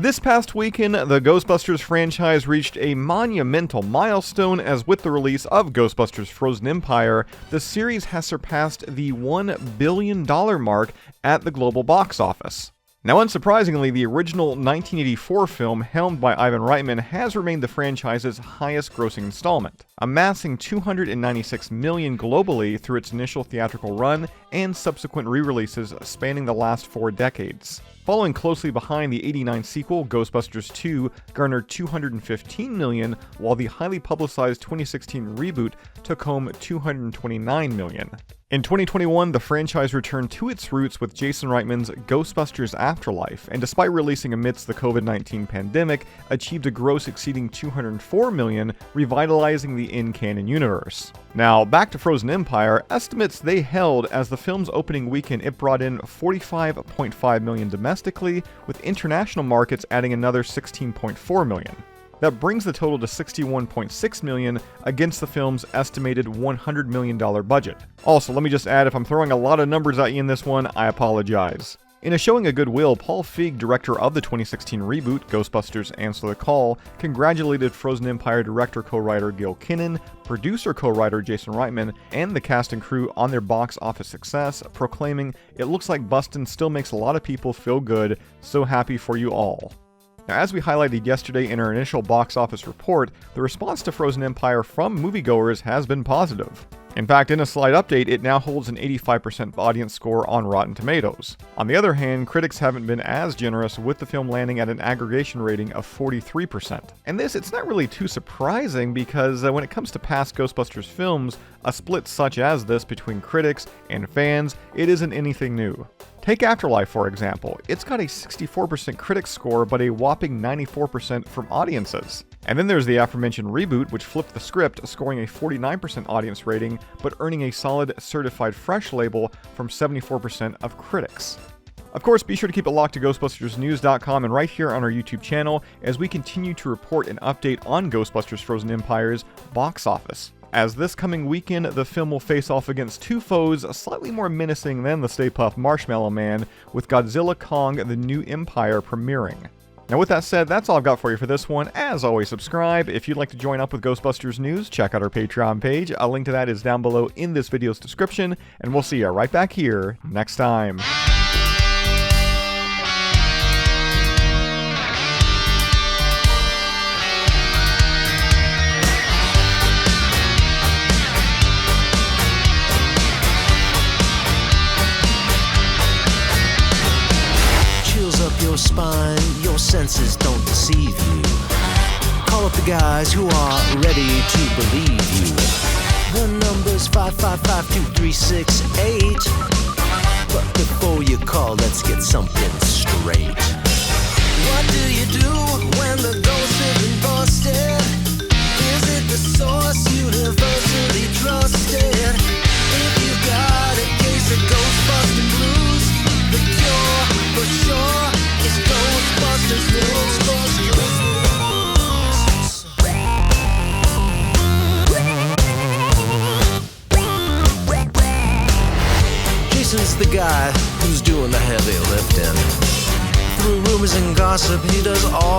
This past weekend, the Ghostbusters franchise reached a monumental milestone as with the release of Ghostbusters Frozen Empire, the series has surpassed the $1 billion mark at the global box office. Now, unsurprisingly, the original 1984 film, helmed by Ivan Reitman, has remained the franchise's highest-grossing installment, amassing $296 million globally through its initial theatrical run and subsequent re-releases spanning the last 4 decades. Following closely behind, the '89 sequel, Ghostbusters 2, garnered $215 million, while the highly publicized 2016 reboot took home $229 million. In 2021, the franchise returned to its roots with Jason Reitman's Ghostbusters Afterlife, and despite releasing amidst the COVID-19 pandemic, achieved a gross exceeding $204 million, revitalizing the in-canon universe. Now, back to Frozen Empire, estimates they held as the film's opening weekend it brought in $45.5 million domestically, with international markets adding another $16.4 million. That brings the total to $61.6 million against the film's estimated $100 million budget. Also, let me just add, if I'm throwing a lot of numbers at you in this one, I apologize. In a showing of goodwill, Paul Feig, director of the 2016 reboot, Ghostbusters Answer the Call, congratulated Frozen Empire director co-writer Gil Kinnan, producer co-writer Jason Reitman, and the cast and crew on their box office success, proclaiming, "It looks like Bustin' still makes a lot of people feel good, so happy for you all." Now, as we highlighted yesterday in our initial box office report, the response to Frozen Empire from moviegoers has been positive. In fact, in a slight update, it now holds an 85% audience score on Rotten Tomatoes. On the other hand, critics haven't been as generous, with the film landing at an aggregation rating of 43%. And it's not really too surprising because when it comes to past Ghostbusters films, a split such as this between critics and fans, it isn't anything new. Take Afterlife, for example. It's got a 64% critic score, but a whopping 94% from audiences. And then there's the aforementioned reboot, which flipped the script, scoring a 49% audience rating, but earning a solid certified fresh label from 74% of critics. Of course, be sure to keep it locked to GhostbustersNews.com and right here on our YouTube channel as we continue to report an update on Ghostbusters Frozen Empire's box office. As this coming weekend, the film will face off against two foes slightly more menacing than the Stay Puft Marshmallow Man, with Godzilla Kong: The New Empire premiering. Now, with that said, that's all I've got for you for this one. As always, subscribe. If you'd like to join up with Ghostbusters News, check out our Patreon page. A link to that is down below in this video's description, and we'll see you right back here next time. Your spine, your senses don't deceive you. Call up the guys who are ready to believe you. The number's 555-2368. But before you call, let's get something straight. What do you do when the ghost isn't busted? Is it the source universally trusted? If you got a case of Ghostbusting blues, the cure for sure is Ghostbusters News. Jason's the guy who's doing the heavy lifting. Through rumors and gossip, he does all